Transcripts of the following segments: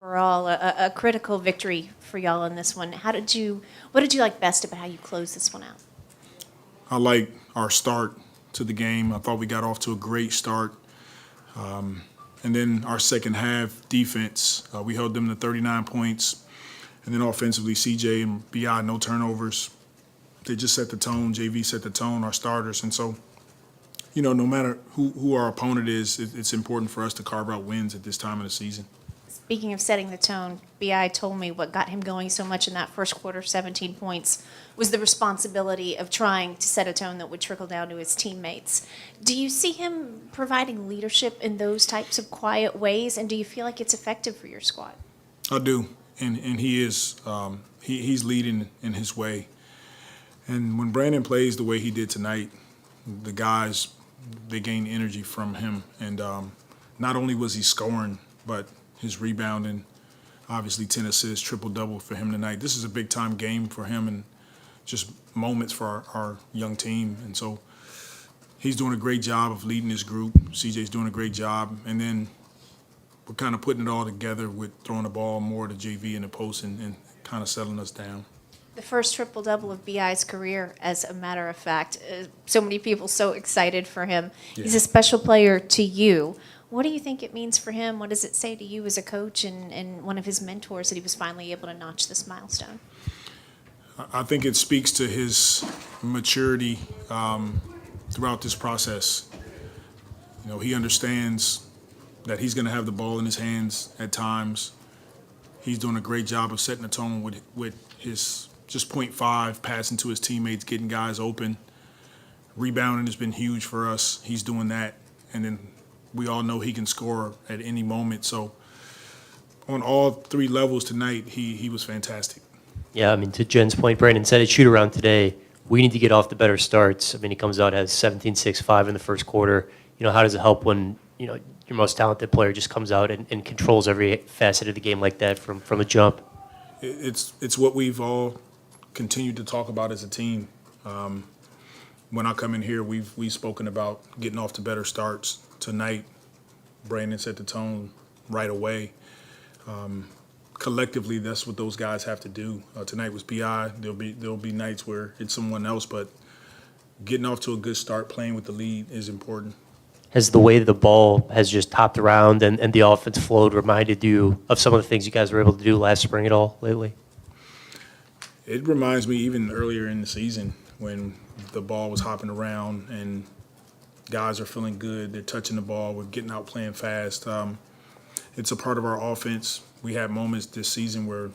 Overall, a critical victory for y'all in this one. What did you like best about how you closed this one out? I like our start to the game. I thought we got off to a great start. And then our second half defense, we held them to 39 points. And then offensively, CJ and BI, no turnovers. They just set the tone. JV set the tone, our starters. And so, no matter who our opponent is, it's important for us to carve out wins at this time of the season. Speaking of setting the tone, BI told me what got him going so much in that first quarter, 17 points, was the responsibility of trying to set a tone that would trickle down to his teammates. Do you see him providing leadership in those types of quiet ways, and do you feel like it's effective for your squad? I do, and he is. He's leading in his way. And when Brandon plays the way he did tonight, the guys, they gain energy from him. And not only was he scoring, but his rebounding, obviously 10 assists, triple-double for him tonight. This is a big-time game for him and just moments for our young team. And so he's doing a great job of leading this group. CJ's doing a great job. And then we're kind of putting it all together with throwing the ball more to JV in the post and kind of settling us down. The first triple-double of BI's career, as a matter of fact. So many people so excited for him. Yeah. He's a special player to you. What do you think it means for him? What does it say to you as a coach and one of his mentors that he was finally able to notch this milestone? I think it speaks to his maturity throughout this process. He understands that he's going to have the ball in his hands at times. He's doing a great job of setting the tone with his just 0.5, passing to his teammates, getting guys open. Rebounding has been huge for us. He's doing that. And then we all know he can score at any moment. So on all three levels tonight, he was fantastic. Yeah, I mean, to Jen's point, Brandon said at shoot-around today, we need to get off the better starts. I mean, he comes out as 17-6-5 in the first quarter. How does it help when, your most talented player just comes out and controls every facet of the game like that from the jump? It's what we've all continued to talk about as a team. When I come in here, we've spoken about getting off to better starts. Tonight, Brandon set the tone right away. Collectively, that's what those guys have to do. Tonight was BI. There'll be nights where it's someone else, but getting off to a good start, playing with the lead is important. Has the way the ball has just topped around and the offense flowed reminded you of some of the things you guys were able to do last spring at all lately? It reminds me even earlier in the season when the ball was hopping around and guys are feeling good. They're touching the ball. We're getting out playing fast. It's a part of our offense. We had moments this season where,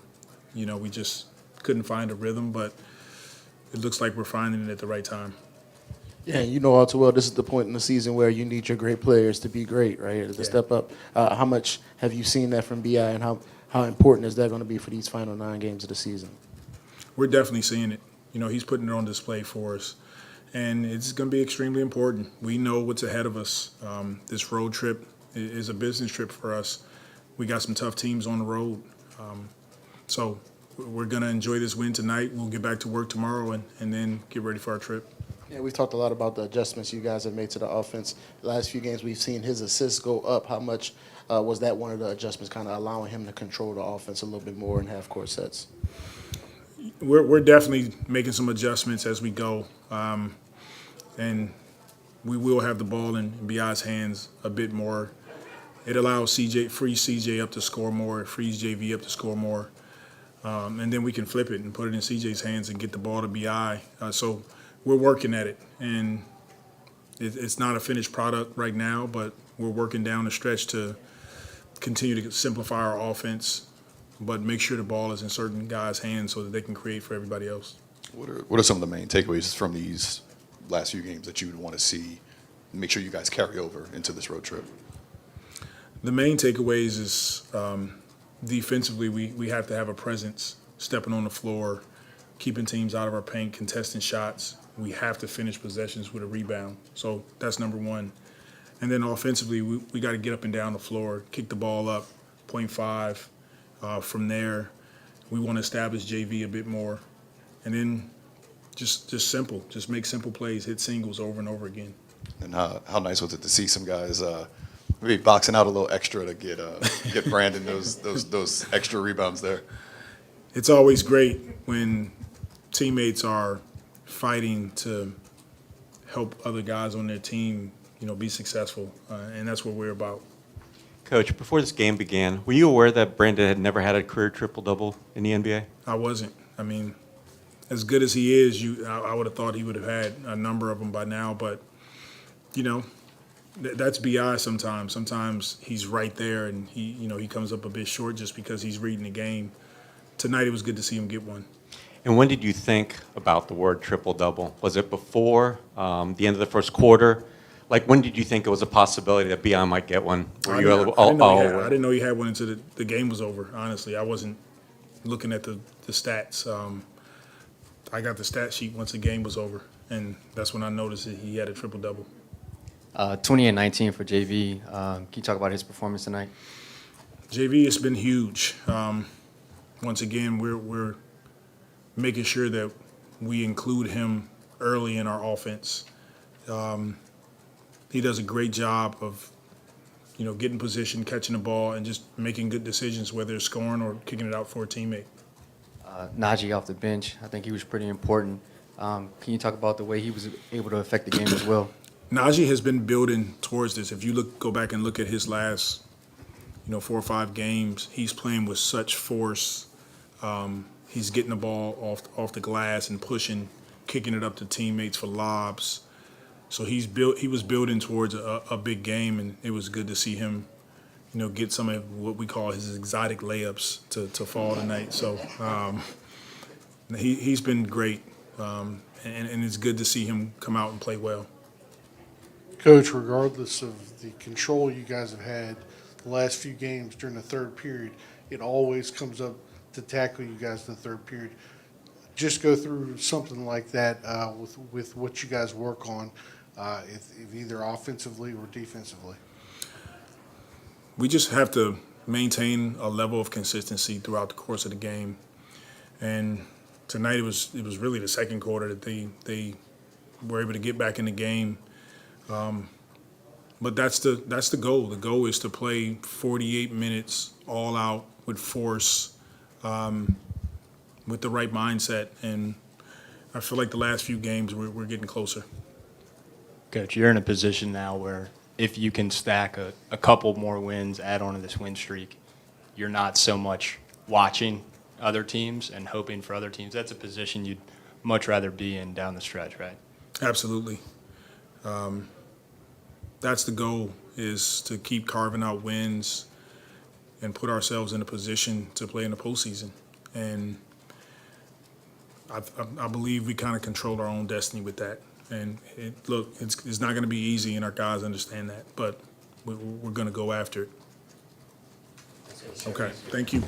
we just couldn't find a rhythm, but it looks like we're finding it at the right time. Yeah, all too well, this is the point in the season where you need your great players to be great, right, to step up. How much have you seen that from BI, and how important is that going to be for these final 9 games of the season? We're definitely seeing it. He's putting it on display for us. And it's going to be extremely important. We know what's ahead of us. This road trip is a business trip for us. We got some tough teams on the road. So we're going to enjoy this win tonight. We'll get back to work tomorrow and then get ready for our trip. Yeah, we've talked a lot about the adjustments you guys have made to the offense. The last few games we've seen his assists go up. How much was that one of the adjustments, kind of allowing him to control the offense a little bit more in half-court sets? We're definitely making some adjustments as we go. And we will have the ball in BI's hands a bit more. It allows frees CJ up to score more, it frees JV up to score more. And then we can flip it and put it in CJ's hands and get the ball to BI. So we're working at it. And it's not a finished product right now, but we're working down the stretch to continue to simplify our offense, but make sure the ball is in certain guys' hands so that they can create for everybody else. What are some of the main takeaways from these last few games that you would want to see, make sure you guys carry over into this road trip? The main takeaways is defensively, we have to have a presence, stepping on the floor, keeping teams out of our paint, contesting shots. We have to finish possessions with a rebound. So that's number one. And then offensively, we got to get up and down the floor, kick the ball up, 0.5. From there, we want to establish JV a bit more. And then just simple, just make simple plays, hit singles over and over again. And how nice was it to see some guys Maybe boxing out a little extra to get Brandon those extra rebounds there. It's always great when teammates are fighting to help other guys on their team, be successful, and that's what we're about. Coach, before this game began, were you aware that Brandon had never had a career triple-double in the NBA? I wasn't. I mean, as good as he is, I would have thought he would have had a number of them by now, but, that's BI sometimes. Sometimes he's right there and he comes up a bit short just because he's reading the game. Tonight it was good to see him get one. And when did you think about the word triple-double? Was it before the end of the first quarter? Like, when did you think it was a possibility that BI might get one? I didn't know he had one until the game was over, honestly. I wasn't looking at the stats. I got the stat sheet once the game was over, and that's when I noticed that he had a triple-double. 20 and 19 for JV. Can you talk about his performance tonight? JV has been huge. Once again, we're making sure that we include him early in our offense. He does a great job of, getting position, catching the ball, and just making good decisions, whether it's scoring or kicking it out for a teammate. Naji off the bench. I think he was pretty important. Can you talk about the way he was able to affect the game as well? Naji has been building towards this. If you go back and look at his last, 4 or 5 games, he's playing with such force. He's getting the ball off the glass and pushing, kicking it up to teammates for lobs. So he was building towards a big game, and it was good to see him, get some of what we call his exotic layups to fall tonight. So he's been great, and it's good to see him come out and play well. Coach, regardless of the control you guys have had the last few games during the third period, it always comes up to tackle you guys in the third period. Just go through something like that with what you guys work on, if either offensively or defensively. We just have to maintain a level of consistency throughout the course of the game. And tonight it was really the second quarter that they were able to get back in the game. But that's the goal. The goal is to play 48 minutes all out with force, with the right mindset. And I feel like the last few games we're getting closer. Coach, you're in a position now where if you can stack a couple more wins, add on to this win streak, you're not so much watching other teams and hoping for other teams. That's a position you'd much rather be in down the stretch, right? Absolutely. That's the goal, is to keep carving out wins and put ourselves in a position to play in the postseason. And I believe we kind of control our own destiny with that. And it's not going to be easy, and our guys understand that, but we're going to go after it. Okay, thank you.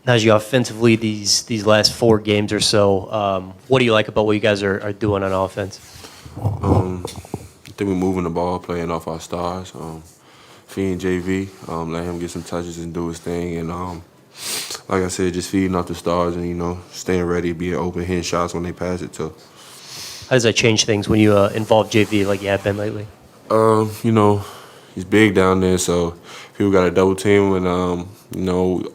Naji, offensively, these last 4 games or so, what do you like about what you guys are doing on offense? I think we're moving the ball, playing off our stars. Feeding JV, let him get some touches and do his thing. And like I said, just feeding off the stars and, staying ready, being open, hitting shots when they pass it to. How does that change things when you involve JV like you have been lately? He's big down there, so people got to double team and,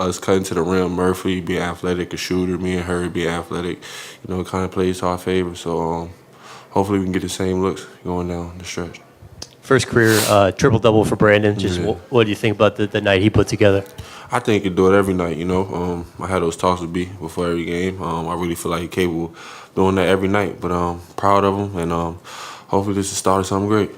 us cutting to the rim, Murphy being athletic, a shooter, me and Herbert being athletic, kind of plays to our favor. So hopefully we can get the same looks going down the stretch. First career triple-double for Brandon. Just what do you think about the night he put together? I think he can do it every night, I had those talks with B before every game. I really feel like he's capable of doing that every night. But proud of him, and hopefully this is the start of something great.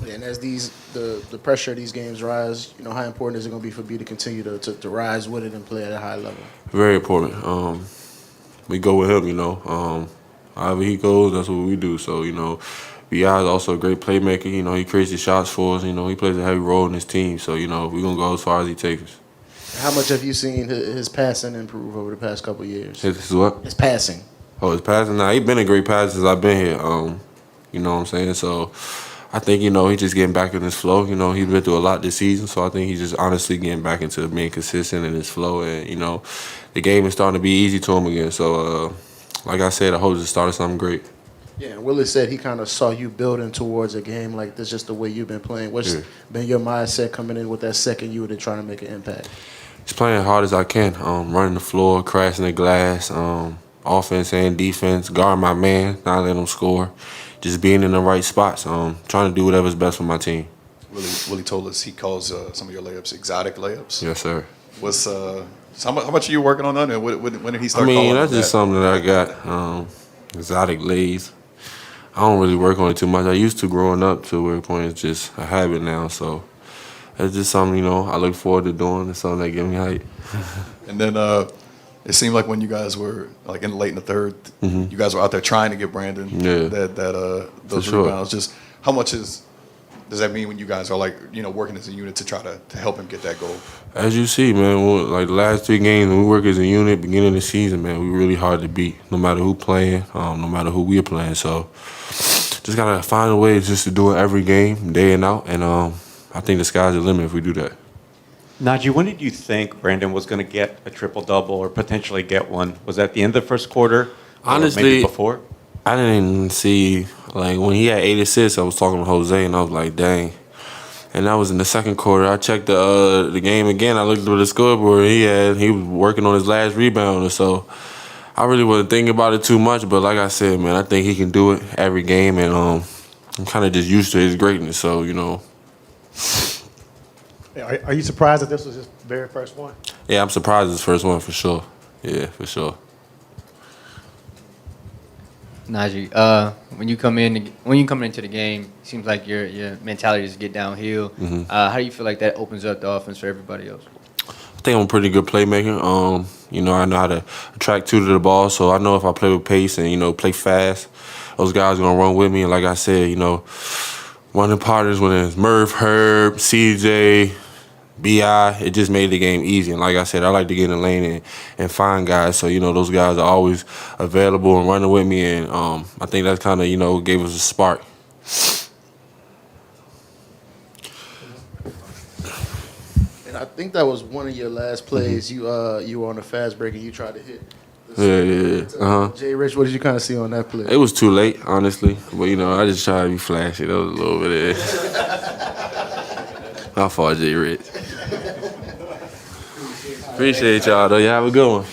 And as the pressure of these games rise, how important is it going to be for B to continue to rise with it and play at a high level? Very important. We go with him, however he goes, that's what we do. So, B.I. is also a great playmaker. He creates the shots for us. He plays a heavy role in his team. So, we're going to go as far as he takes us. How much have you seen his passing improve over the past couple of years? His what? His passing. Oh, his passing? Nah, he's been a great passer since I've been here. You know what I'm saying? So I think, he's just getting back in his flow. He's been through a lot this season. So I think he's just honestly getting back into being consistent in his flow. And, the game is starting to be easy to him again. So, like I said, I hope it's the start of something great. Yeah, and Willie said he kind of saw you building towards a game like this, just the way you've been playing. What's been your mindset coming in with that second unit trying to make an impact? Just playing as hard as I can, running the floor, crashing the glass, offense and defense, guard my man, not letting him score, just being in the right spots, trying to do whatever's best for my team. Willie told us he calls some of your layups exotic layups. Yes, sir. What's how much are you working on that, and when did he start calling that's that? just something that I got, exotic lays. I don't really work on it too much. I used to growing up to where it's just a habit now, so it's just something, I look forward to doing. It's something that gives me hype. And then it seemed like when you guys were like late in the third, you guys were out there trying to get Brandon those rebounds. Just how much does that mean when you guys are like working as a unit to try to help him get that goal? As you see, man, like the last 3 games when we work as a unit, beginning of the season, man, we really hard to beat. No matter who playing, no matter who we're playing. So just gotta find a way just to do it every game, day and out, and I think the sky's the limit if we do that. Naji, when did you think Brandon was going to get a triple-double or potentially get one? Was that the end of the first quarter? Honestly, or maybe before? I didn't see, like, when he had 8 assists, I was talking to Jose, and I was like, dang. And that was in the second quarter. I checked the game again. I looked at the scoreboard. He was working on his last rebound, so I really wasn't thinking about it too much. But like I said, man, I think he can do it every game, and I'm kind of just used to his greatness, so, Are you surprised that this was his very first one? Yeah, I'm surprised it's the first one for sure. Yeah, for sure. Naji, when you come into the game, it seems like your mentality is to get downhill. How do you feel like that opens up the offense for everybody else? I think I'm a pretty good playmaker. I know how to attract 2 to the ball, so I know if I play with pace and play fast, those guys are gonna run with me. And like I said, one of the partners when it's Murph, Herb, CJ, B.I., it just made the game easy. And like I said, I like to get in the lane and find guys. So, those guys are always available and running with me. And I think that kind of, gave us a spark. And I think that was one of your last plays. You were on the fast break and you tried to hit. Yeah. Jay Rich, what did you kind of see on that play? It was too late, honestly. But, I just tried to be flashy. That was a little bit of it. My fault, Jay Rich. Appreciate y'all, though. Y'all have a good one.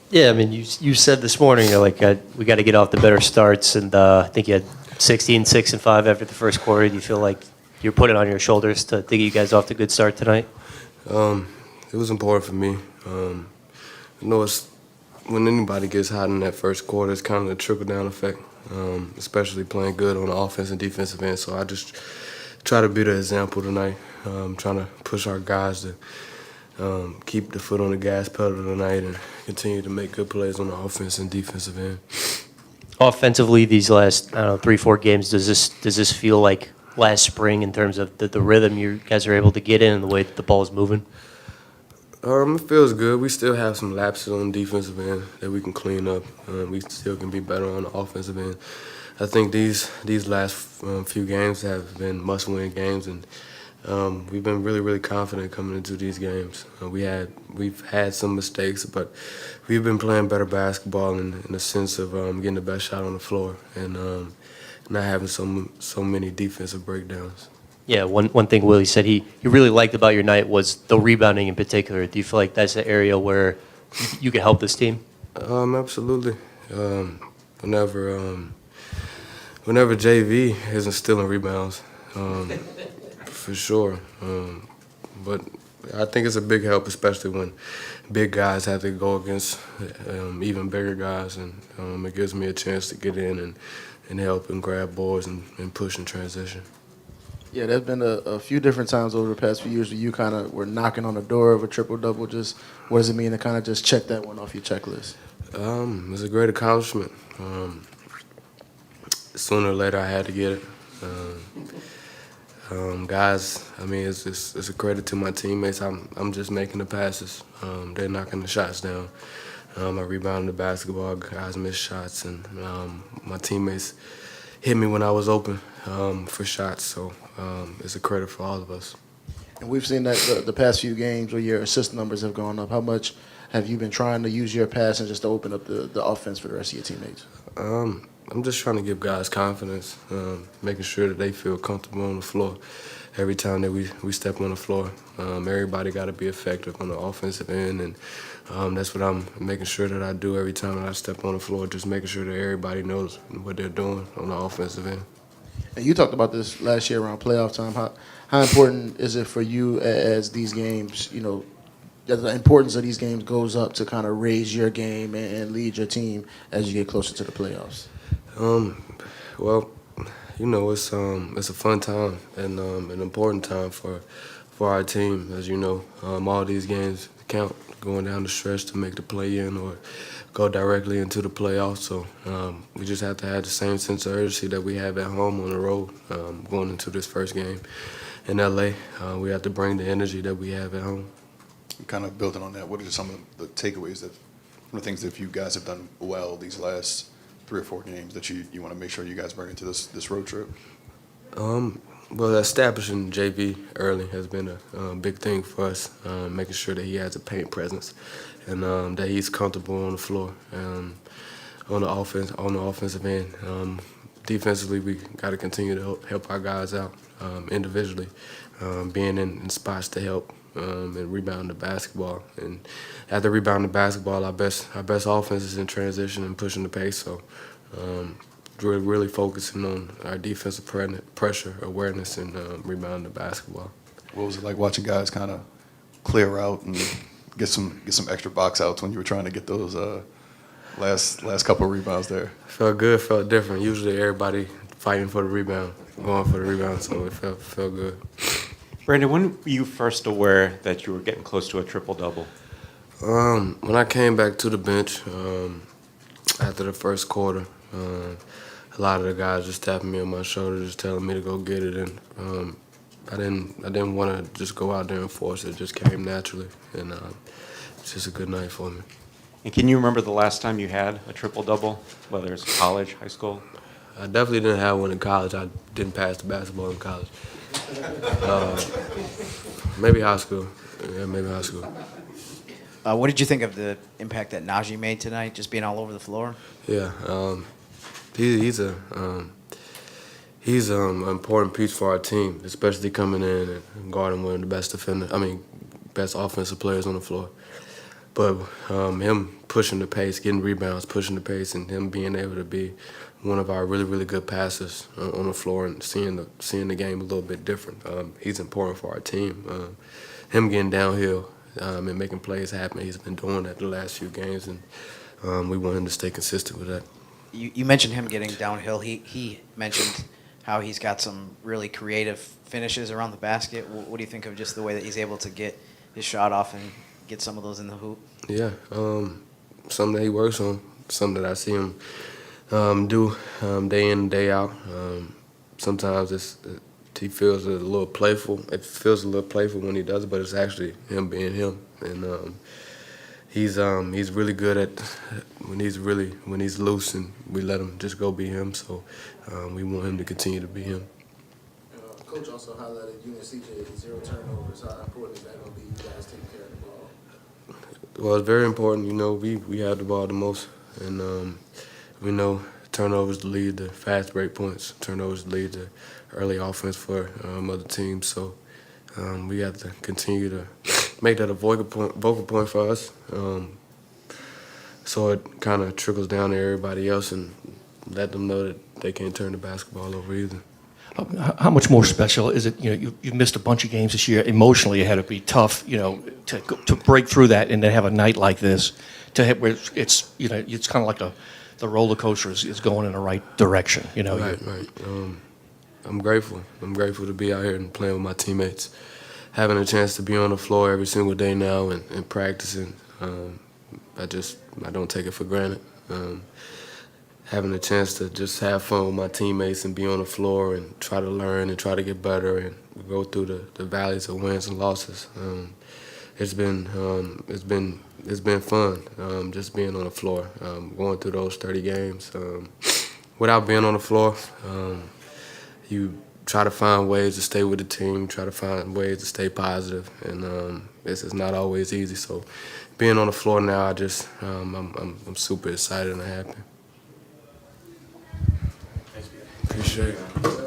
Yeah, I mean, you said this morning, we got to get off the better starts, and I think you had 16, 6, and 5 after the first quarter. Do you feel like you're putting it on your shoulders to get you guys off to a good start tonight? It was important for me. It's when anybody gets hot in that first quarter, it's kind of a trickle-down effect, especially playing good on the offense and defensive end. So I just try to be the example tonight, trying to push our guys to keep the foot on the gas pedal tonight and continue to make good plays on the offense and defensive end. Offensively, these last 3-4 games, does this feel like last spring in terms of the rhythm you guys are able to get in and the way that the ball is moving? It feels good. We still have some lapses on the defensive end that we can clean up. We still can be better on the offensive end. I think these last few games have been must-win games, and we've been really, really confident coming into these games. We've had some mistakes, but we've been playing better basketball in the sense of getting the best shot on the floor and not having so many defensive breakdowns. Yeah, one thing Willie said he really liked about your night was the rebounding in particular. Do you feel like that's an area where you can help this team? Absolutely. Whenever JV isn't stealing rebounds, for sure. But I think it's a big help, especially when big guys have to go against even bigger guys, and it gives me a chance to get in and help and grab boards and push in transition. Yeah, there's been a few different times over the past few years where you kind of were knocking on the door of a triple-double. Just what does it mean to kind of just check that one off your checklist? It's a great accomplishment. Sooner or later, I had to get it. Guys, I mean, it's a credit to my teammates. I'm just making the passes. They're knocking the shots down. I rebounded the basketball. Guys missed shots, and my teammates hit me when I was open for shots. So it's a credit for all of us. And we've seen that the past few games where your assist numbers have gone up. How much have you been trying to use your passing just to open up the offense for the rest of your teammates? I'm just trying to give guys confidence, making sure that they feel comfortable on the floor every time that we step on the floor. Everybody got to be effective on the offensive end, and that's what I'm making sure that I do every time that I step on the floor, just making sure that everybody knows what they're doing on the offensive end. And you talked about this last year around playoff time. How important is it for you as these games, as the importance of these games goes up to kind of raise your game and lead your team as you get closer to the playoffs? Well, it's a fun time and an important time for our team. As you know, all these games count going down the stretch to make the play-in or go directly into the playoffs. So we just have to have the same sense of urgency that we have at home on the road going into this first game in LA. We have to bring the energy that we have at home. Kind of building on that, what are some of the takeaways that, one of the things that you guys have done well these last 3 or 4 games that you want to make sure you guys bring into this road trip? Well, establishing JV early has been a big thing for us, making sure that he has a paint presence and that he's comfortable on the floor on the offensive end. Defensively, we got to continue to help our guys out individually, being in spots to help and rebound the basketball. And after rebounding the basketball, our best offense is in transition and pushing the pace. So really focusing on our defensive pressure, awareness, and rebounding the basketball. What was it like watching guys kind of clear out and get some extra box outs when you were trying to get those last couple of rebounds there? Felt good, felt different. Usually everybody fighting for the rebound, going for the rebound, so it felt good. Brandon, when were you first aware that you were getting close to a triple-double? When I came back to the bench after the first quarter, a lot of the guys just tapping me on my shoulder, just telling me to go get it, and I didn't want to just go out there and force it. It just came naturally, and it's just a good night for me. And can you remember the last time you had a triple-double, whether it's college, high school? I definitely didn't have one in college. I didn't pass the basketball in college. Maybe high school. Yeah, maybe high school. What did you think of the impact that Naji made tonight, just being all over the floor? Yeah, he's an important piece for our team, especially coming in and guarding one of the best offensive players on the floor. But him pushing the pace, getting rebounds, pushing the pace, and him being able to be one of our really, really good passers on the floor and seeing the game a little bit different. He's important for our team. Him getting downhill and making plays happen, he's been doing that the last few games, and we want him to stay consistent with that. You mentioned him getting downhill. He mentioned how he's got some really creative finishes around the basket. What do you think of just the way that he's able to get his shot off and get some of those in the hoop? Yeah, something that he works on, something that I see him do day in and day out. Sometimes he feels a little playful. It feels a little playful when he does it, but it's actually him being him. And he's really good at when he's loose, and we let him just go be him. So we want him to continue to be him. Coach also highlighted you and CJ 0 turnovers. How important is that going to be? You guys taking care of the ball? Well, it's very important. You know, we have the ball the most, and we know turnovers lead to fast break points. Turnovers lead to early offense for other teams. So we have to continue to make that a vocal point for us. So it kind of trickles down to everybody else and let them know that they can't turn the basketball over either. How much more special is it? You know, you've missed a bunch of games this year. Emotionally, it had to be tough, you know, to break through that and then have a night like this. Where it's, you know, it's kind of like the roller coaster is going in the right direction. You know. Right. I'm grateful. I'm grateful to be out here and playing with my teammates, having a chance to be on the floor every single day now and practicing. I don't take it for granted. Having a chance to just have fun with my teammates and be on the floor and try to learn and try to get better and go through the valleys of wins and losses. It's been fun just being on the floor, going through those 30 games. Without being on the floor, you try to find ways to stay with the team, try to find ways to stay positive, and it's not always easy. So being on the floor now, I'm super excited and happy. Appreciate it.